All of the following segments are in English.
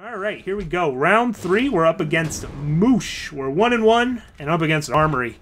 All right, here we go. Round 3, we're up against Moosh. We're 1-1 and up against Armory.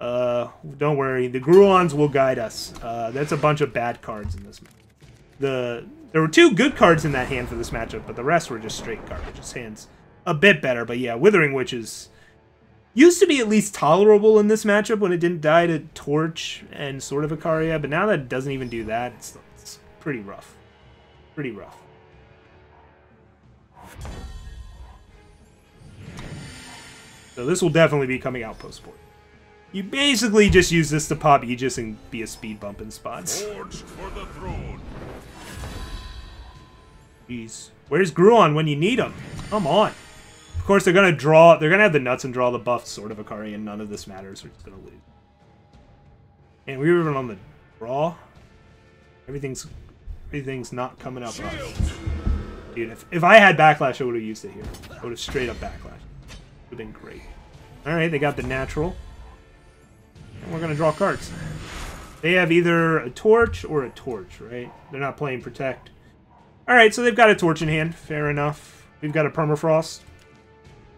Don't worry, the Gruons will guide us. That's a bunch of bad cards in this. There were 2 good cards in that hand for this matchup, but the rest were just straight garbage. This hand's a bit better, but yeah, Withering Witches used to be at least tolerable in this matchup when it didn't die to Torch and Sword of Ikaria, but now that it doesn't even do that, it's pretty rough. Pretty rough. So this will definitely be coming out post-port. You basically just use this to pop Aegis and be a speed bump in spots. For the throne. Jeez. Where's Gruon when you need him? Come on. Of course, they're going to draw... They're going to have the nuts and draw the buffed Sword of Ikaria, and none of this matters. We're just going to lose. And we were even on the draw. Everything's not coming up. Dude, if I had Backlash, I would have used it here. I would have straight up Backlash. Would have been great. Alright, they got the natural. And we're going to draw cards. They have either a Torch or a Torch, right? They're not playing Protect. Alright, so they've got a Torch in hand. Fair enough. We've got a Permafrost.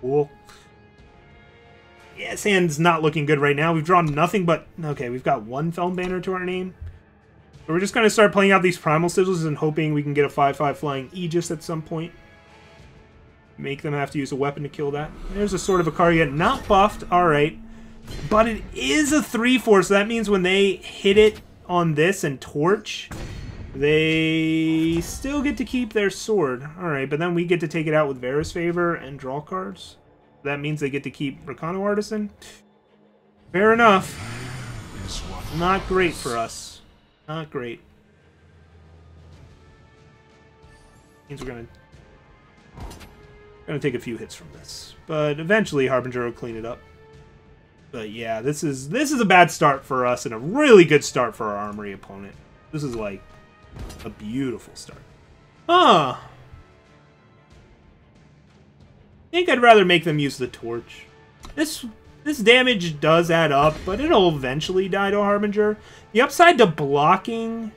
Cool. Yeah, this hand's not looking good right now. We've drawn nothing but... Okay, we've got 1 Felm Banner to our name. So we're just going to start playing out these Primal Sigils and hoping we can get a 5/5 flying Aegis at some point. Make them have to use a weapon to kill that. There's a Sword of Ikaria, not buffed. Alright. But it is a 3/4, so that means when they hit it on this and Torch, they still get to keep their sword. Alright, but then we get to take it out with Varus Favor and draw cards. That means they get to keep Recano Artisan. Fair enough. Not great for us. Not great. Means we're gonna take a few hits from this, but eventually Harbinger will clean it up. But yeah, this is a bad start for us and a really good start for our Armory opponent. This is like a beautiful start. Huh. I think I'd rather make them use the Torch. This damage does add up, but it'll eventually die to Harbinger. The upside to blocking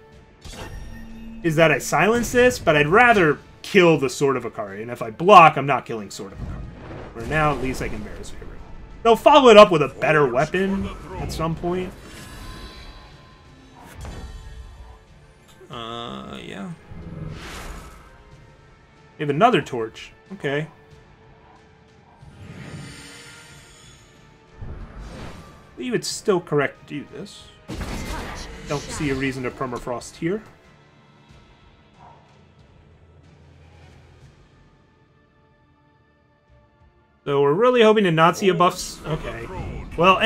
is that I silence this, but I'd rather kill the Sword of Ikaria. And if I block, I'm not killing Sword of Ikaria. For now, at least I can Varus Favor. They'll follow it up with a better weapon at some point. Yeah. We have another Torch. Okay. I believe it's still correct to do this. Don't see a reason to Permafrost here. So we're really hoping to not see a buffs. Okay. Well,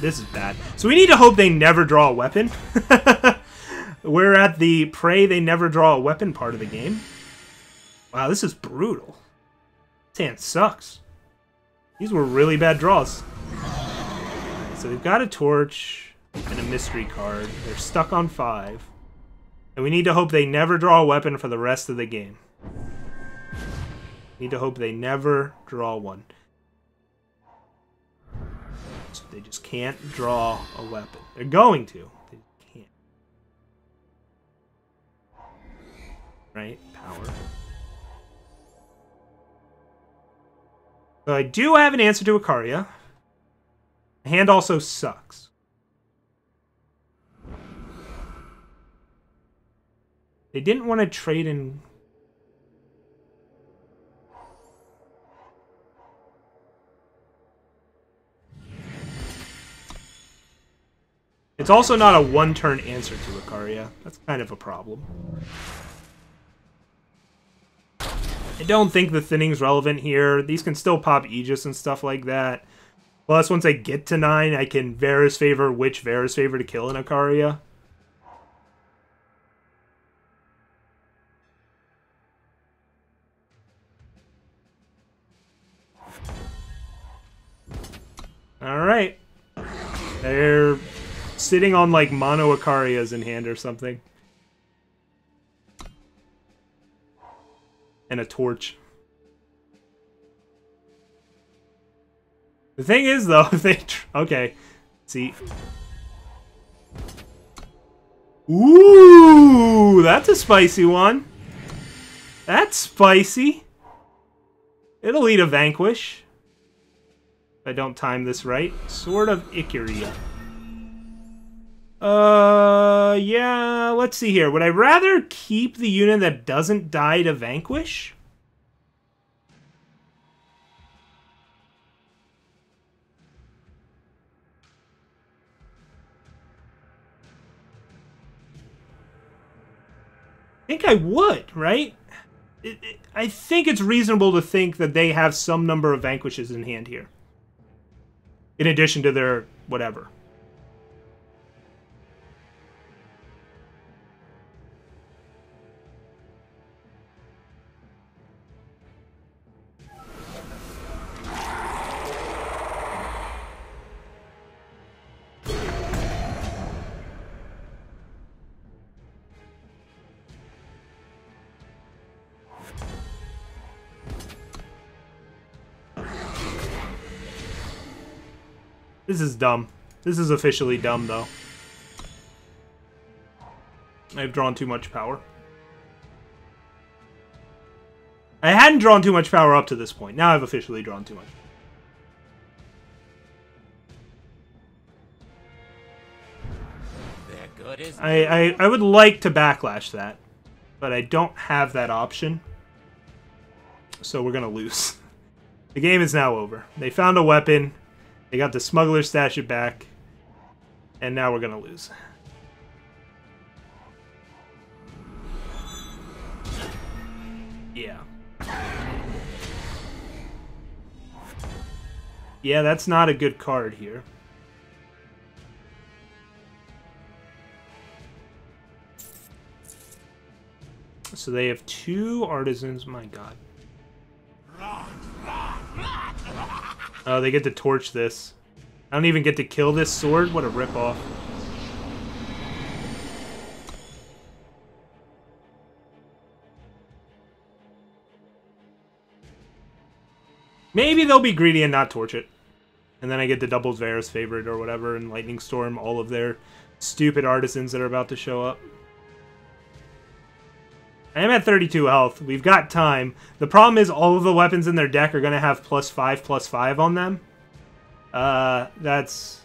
this is bad. So we need to hope they never draw a weapon. We're at the pray they never draw a weapon part of the game. Wow, this is brutal. This hand sucks. These were really bad draws. So they've got a Torch and a Mystery card. They're stuck on 5. And we need to hope they never draw a weapon for the rest of the game. Need to hope they never draw one. So they just can't draw a weapon. They're going to. They can't. Right? Power. So I do have an answer to Ikaria. The hand also sucks. They didn't want to trade in... It's also not a one-turn answer to Ikaria. That's kind of a problem. I don't think the thinning's relevant here. These can still pop Aegis and stuff like that. Plus, once I get to 9, I can Varus Favor which Varus Favor to kill an Ikaria. Alright. They're sitting on like mono Ikarias in hand or something. And a Torch. The thing is, though, okay. See. Ooh, that's a spicy one. That's spicy. It'll lead a Vanquish. If I don't time this right. Sword of Ikaria. Yeah, let's see here. Would I rather keep the unit that doesn't die to Vanquish? I think I would, right? I think it's reasonable to think that they have some number of Vanquishes in hand here. In addition to their whatever. This is dumb. This is officially dumb, though. I've drawn too much power. I hadn't drawn too much power up to this point. Now I've officially drawn too much. I would like to backlash that, but I don't have that option. So we're going to lose. The game is now over. They found a weapon. They got the smuggler stash it back. And now we're going to lose. Yeah. Yeah, that's not a good card here. So they have 2 artisans. My god. Oh, they get to torch this. I don't even get to kill this sword? What a ripoff. Maybe they'll be greedy and not torch it. And then I get to double Vera's favorite or whatever and Lightning Storm all of their stupid artisans that are about to show up. I am at 32 health. We've got time. The problem is all of the weapons in their deck are going to have +5/+5 on them. That's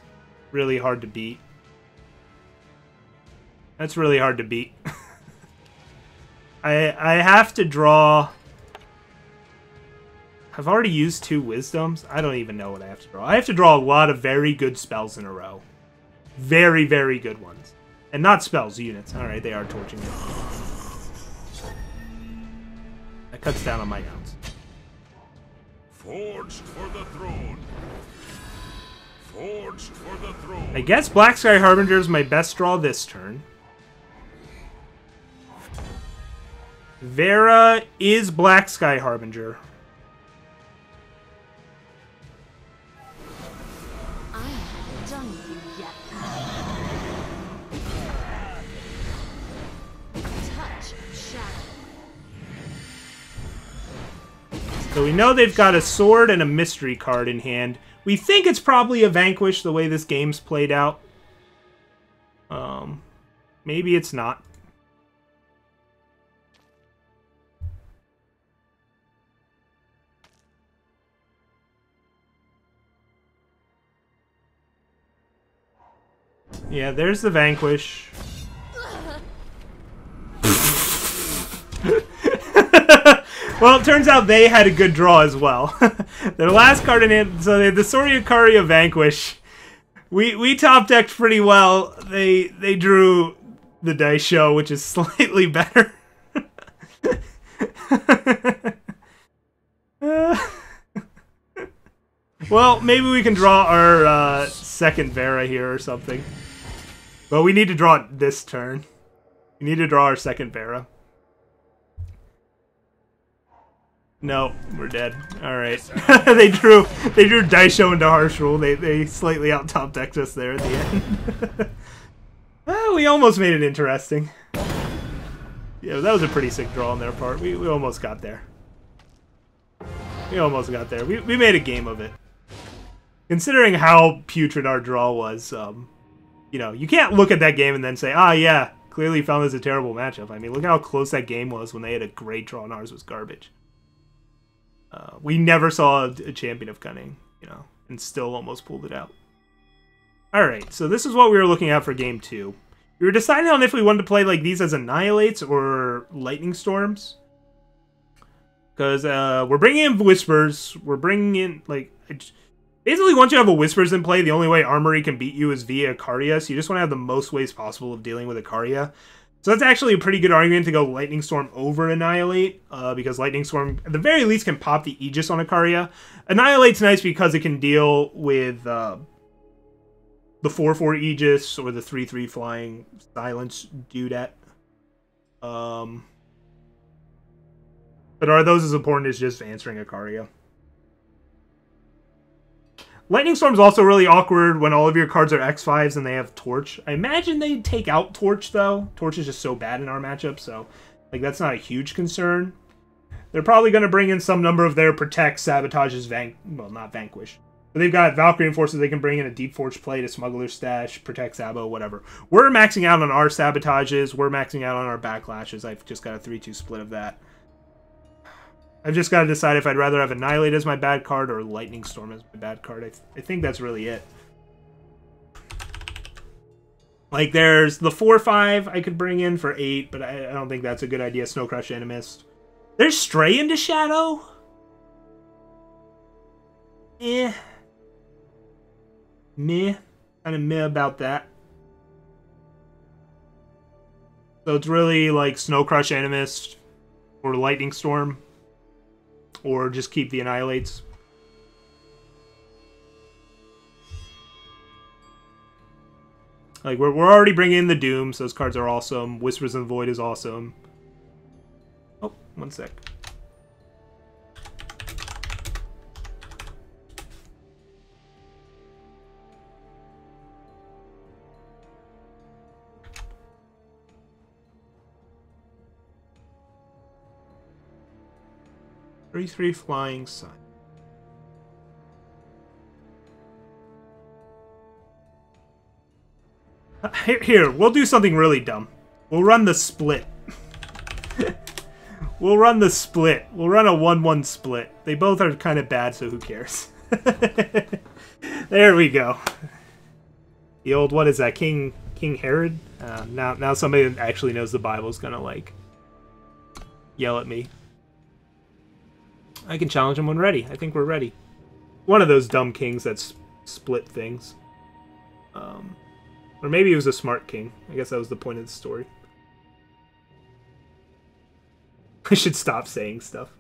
really hard to beat. That's really hard to beat. I have to draw... I've already used 2 wisdoms. I don't even know what I have to draw. I have to draw a lot of very good spells in a row. Very, very good ones. And not spells, units. Alright, they are torching it. That cuts down on my downs. Forged for the throne. Forged for the throne. I guess Black Sky Harbinger is my best draw this turn. Vera is Black Sky Harbinger. I haven't done with you yet. Touch shadow. So we know they've got a sword and a mystery card in hand. We think it's probably a Vanquish the way this game's played out. Maybe it's not. Yeah, there's the Vanquish. Well, it turns out they had a good draw as well. Their last card in hand, so they had the Sword of Ikaria Vanquish. We top decked pretty well. They drew the dice show, which is slightly better. Well, maybe we can draw our second Vera here or something. But we need to draw it this turn. We need to draw our second Vera. No, we're dead. Alright. they drew dice show into harsh rule. They slightly out top decked us there at the end. Well, we almost made it interesting. Yeah, that was a pretty sick draw on their part. We almost got there. We almost got there. We made a game of it. Considering how putrid our draw was, you know, you can't look at that game and then say, ah, yeah, clearly found this a terrible matchup. I mean, look how close that game was when they had a great draw and ours was garbage. We never saw a champion of cunning, you know, and still almost pulled it out. Alright, so this is what we were looking at for game 2. We were deciding on if we wanted to play like these as Annihilates or Lightning Storms. Because we're bringing in Whispers. We're bringing in, like... Basically, once you have a Whispers in play, the only way Armory can beat you is via Ikaria. So you just want to have the most ways possible of dealing with Ikaria. So that's actually a pretty good argument to go Lightning Storm over Annihilate. Because Lightning Storm, at the very least, can pop the Aegis on Ikaria. Annihilate's nice because it can deal with... the 4/4 Aegis or the 3/3 flying silence dudette. But are those as important as just answering Ikaria? Lightning Storm's also really awkward when all of your cards are X5s and they have Torch. I imagine they'd take out Torch, though. Torch is just so bad in our matchup, so like that's not a huge concern. They're probably going to bring in some number of their Protect, Sabotages, well, not Vanquish. But they've got Valkyrie Enforcer, they can bring in a Deep Forge Plate, a Smuggler's Stash, Protect Sabo, whatever. We're maxing out on our Sabotages, we're maxing out on our Backlashes. I've just got a 3-2 split of that. I've just got to decide if I'd rather have Annihilate as my bad card or Lightning Storm as my bad card. I think that's really it. Like, there's the 4/5 I could bring in for 8, but I don't think that's a good idea. Snow Crush Animist. There's Stray into Shadow? Eh. Meh. Kind of meh about that. So it's really like Snow Crush Animist or Lightning Storm. Or just keep the Annihilates. Like, we're already bringing in the Dooms. Those cards are awesome. Whispers in the Void is awesome. Oh, one sec. Three flying sign. Here, we'll do something really dumb. We'll run the split. We'll run the split. We'll run a 1-1 split. They both are kind of bad, so who cares? There we go. The old, what is that, King Herod? Now somebody that actually knows the Bible is gonna, like, yell at me. I can challenge him when ready. I think we're ready. One of those dumb kings that split things. Or maybe he was a smart king. I guess that was the point of the story. I should stop saying stuff.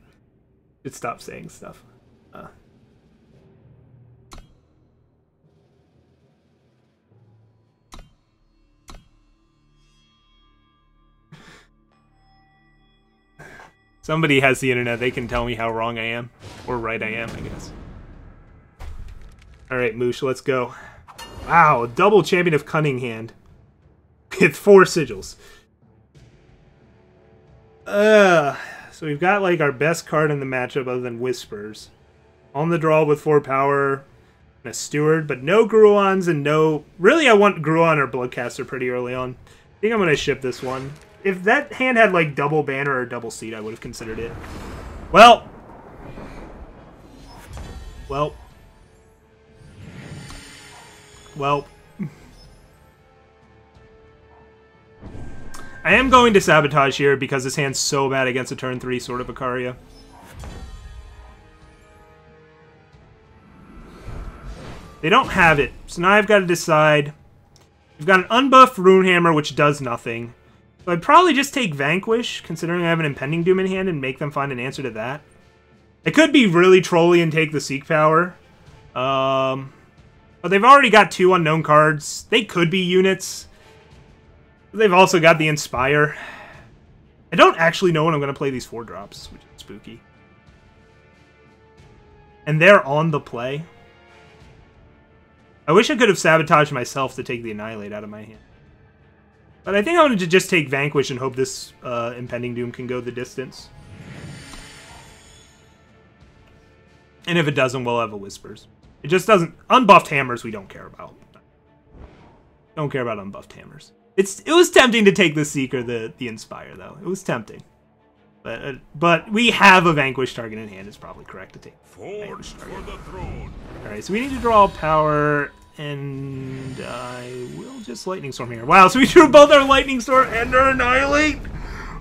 Somebody has the internet. They can tell me how wrong I am. Or right I am, I guess. Alright, Moosh, let's go. Wow, a double Champion of Cunning hand. With 4 sigils. So we've got, like, our best card in the matchup other than Whispers. On the draw with 4 power. And a Steward, but no Gruons and no... Really, I want Gruon or Bloodcaster pretty early on. I think I'm going to ship this one. If that hand had, like, double banner or double seat, I would have considered it. Well. I am going to Sabotage here because this hand's so bad against a turn 3 sort of Ikaria. They don't have it, so now I've got to decide. We've got an unbuffed Runehammer, which does nothing. So I'd probably just take Vanquish, considering I have an Impending Doom in hand, and make them find an answer to that. I could be really trolly and take the Seek Power. But they've already got 2 unknown cards. They could be units. They've also got the Inspire. I don't actually know when I'm going to play these 4-drops, which is spooky. And they're on the play. I wish I could have sabotaged myself to take the Annihilate out of my hand. But I think I'm going to just take Vanquish and hope this Impending Doom can go the distance. And if it doesn't, we'll have a Whispers. It just doesn't... Unbuffed Hammers we don't care about. Don't care about unbuffed Hammers. It was tempting to take the Seek or the Inspire, though. It was tempting. But we have a vanquish target in hand. It's probably correct to take. Forged for the throne. Alright, so we need to draw power, and I will just Lightning Storm here. Wow, so we drew both our Lightning Storm and our Annihilate?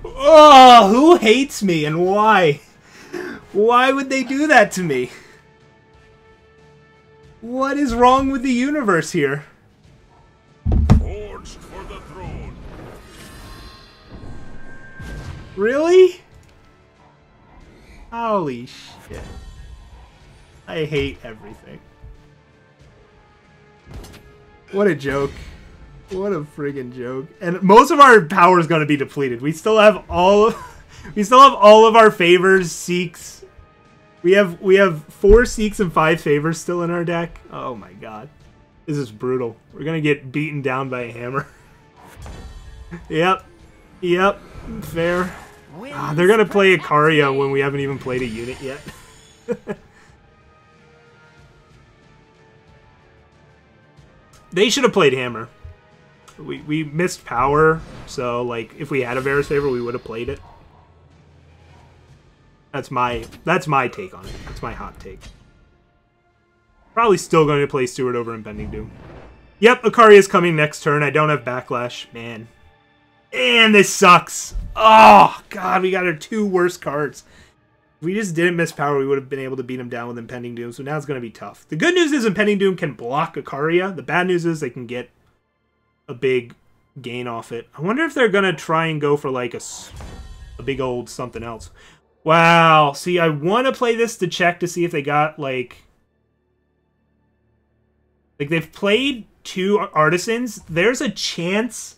Oh, who hates me and why? Why would they do that to me? What is wrong with the universe here? Forged for the throne. Really? Holy shit. I hate everything. What a joke. What a friggin' joke. And most of our power is going to be depleted. We still have all of our favors, Seeks. We have 4 Seeks and 5 favors still in our deck. Oh my god. This is brutal. We're going to get beaten down by a hammer. Yep. Yep. Fair. They're going to play Ikaria when we haven't even played a unit yet. They should have played Hammer. We missed power, so like if we had a Varus favor, we would have played it. That's my take on it. That's my hot take. Probably still going to play Steward over Impending Doom. Yep, Ikaria's coming next turn. I don't have Backlash. Man. And this sucks. Oh, God, we got our 2 worst cards. If we just didn't miss power, we would have been able to beat him down with Impending Doom, so now it's going to be tough. The good news is Impending Doom can block Ikaria. The bad news is they can get a big gain off it. I wonder if they're going to try and go for like a big old something else. Wow. See, I want to play this to check to see if they got like they've played 2 Artisans. There's a chance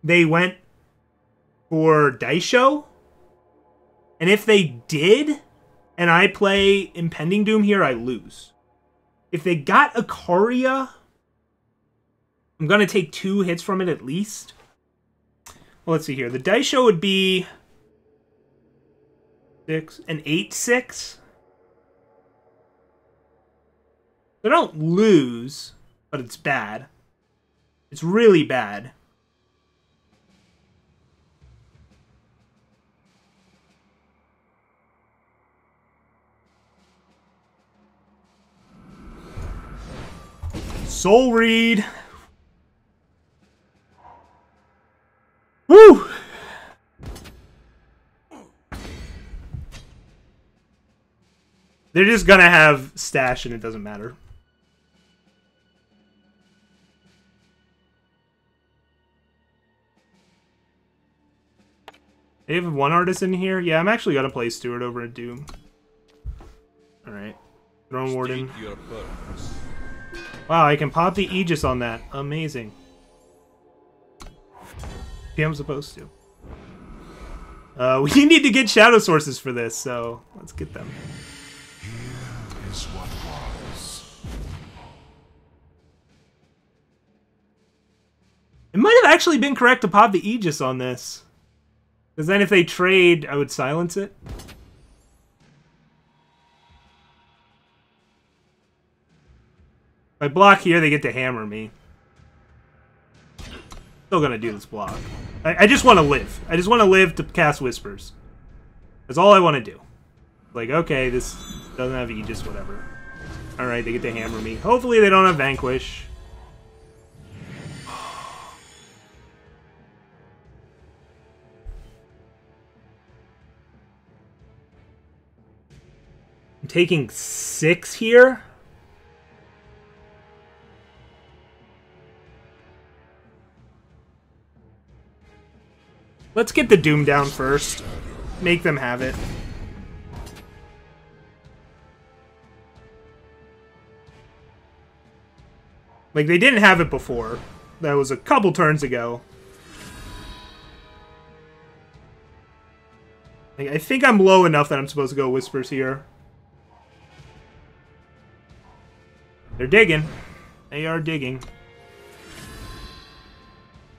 they went for Daisho. And if they did, and I play Impending Doom here, I lose. If they got Ikaria, I'm going to take 2 hits from it at least. Well, let's see here. The Daisho would be 6, an 8/6. They don't lose, but it's bad. It's really bad. Soul Read. Woo! They're just gonna have stash and it doesn't matter. They have 1 artist in here? Yeah, I'm actually gonna play Steward over a Doom. Alright. Throne Warden. Wow, I can pop the Aegis on that. Amazing. Yeah, I'm supposed to. We need to get shadow sources for this, so let's get them. Here is what was. It might have actually been correct to pop the Aegis on this. Because then if they trade, I would silence it. If I block here, they get to hammer me. Still gonna do this block. I just want to live. I just want to live to cast Whispers. That's all I want to do. Like, okay, this doesn't have Aegis, whatever. Alright, they get to hammer me. Hopefully they don't have Vanquish. I'm taking 6 here. Let's get the Doom down first. Make them have it. Like, they didn't have it before. That was a couple turns ago. Like, I think I'm low enough that I'm supposed to go Whispers here. They're digging. They are digging.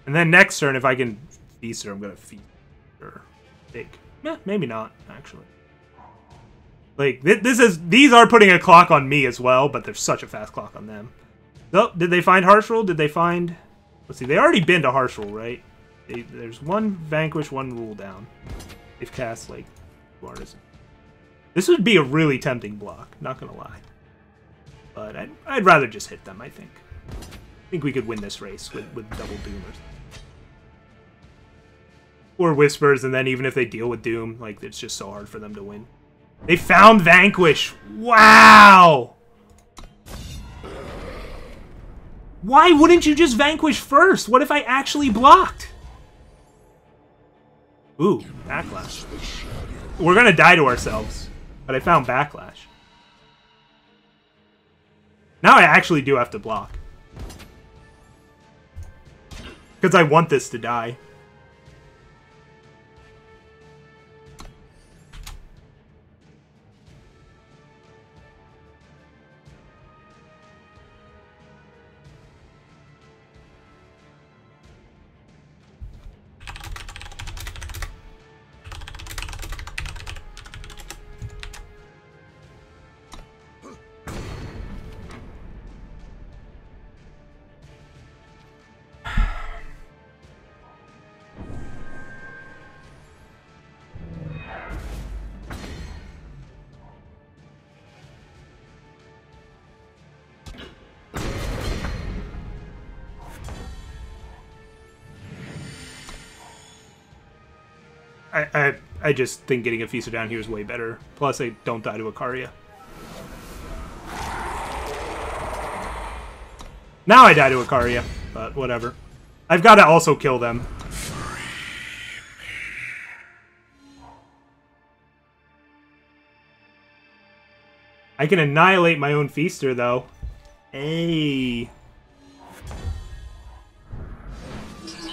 And then next turn, if I can feast her, I'm gonna feast her. Dig. Maybe not, actually. Like, these are putting a clock on me as well, but there's such a fast clock on them. Oh, did they find Harsh Rule? Did they find... Let's see, they already been to Harsh Rule, right? There's 1 Vanquish, 1 Rule down. They've cast, like, 2 Artisan. This would be a really tempting block, not gonna lie. But I'd rather just hit them, I think. I think we could win this race with double Doom or Whispers, and then even if they deal with Doom, like, it's just so hard for them to win. They found Vanquish! Wow! Why wouldn't you just Vanquish first? What if I actually blocked? Ooh, Backlash. We're gonna die to ourselves, but I found Backlash. Now I actually do have to block. Because I want this to die. I just think getting a Feaster down here is way better. Plus, I don't die to Ikaria. Now I die to Ikaria, but whatever. I've got to also kill them. I can annihilate my own Feaster, though. Hey.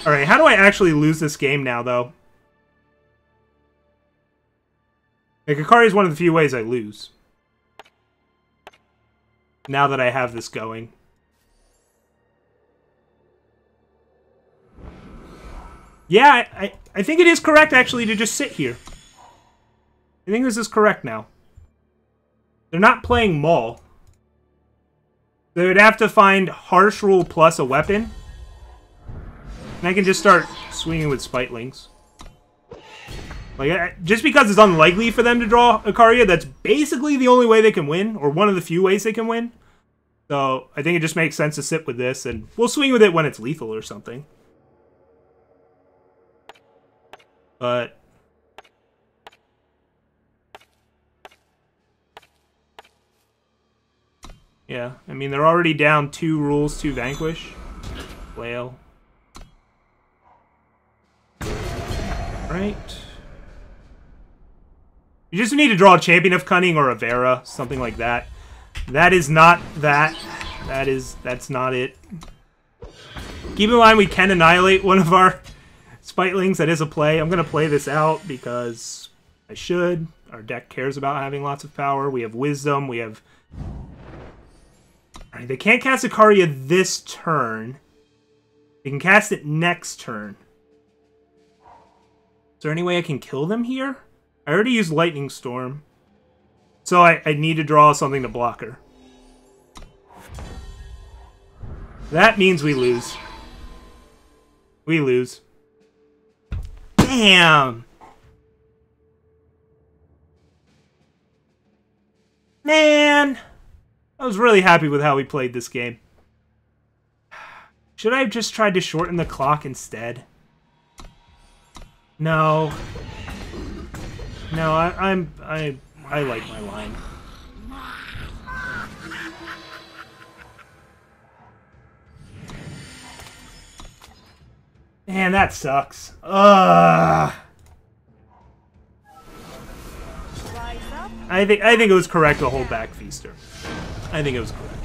Alright, how do I actually lose this game now, though? Like, Ikaria is one of the few ways I lose. Now that I have this going. Yeah, I think it is correct, actually, to just sit here. I think this is correct now. They're not playing Maul. They would have to find Harsh Rule plus a weapon. And I can just start swinging with Spitelings. Like, just because it's unlikely for them to draw Ikaria, that's basically the only way they can win, or one of the few ways they can win. So, I think it just makes sense to sit with this, and we'll swing with it when it's lethal or something. But... yeah, I mean, they're already down 2 rules to Vanquish. Flail. Right. You just need to draw a Champion of Cunning or a Vera, something like that. That is not that. That's not it. Keep in mind we can annihilate one of our Spitelings. That is a play. I'm going to play this out because I should. Our deck cares about having lots of power. We have Wisdom. We have... Alright, they can't cast Ikaria this turn. They can cast it next turn. Is there any way I can kill them here? I already used Lightning Storm. So I need to draw something to block her. That means we lose. We lose. Damn! Man! I was really happy with how we played this game. Should I have just tried to shorten the clock instead? No. No, I like my line. Man, that sucks. Ugh. I think it was correct to hold back Feaster. I think it was correct.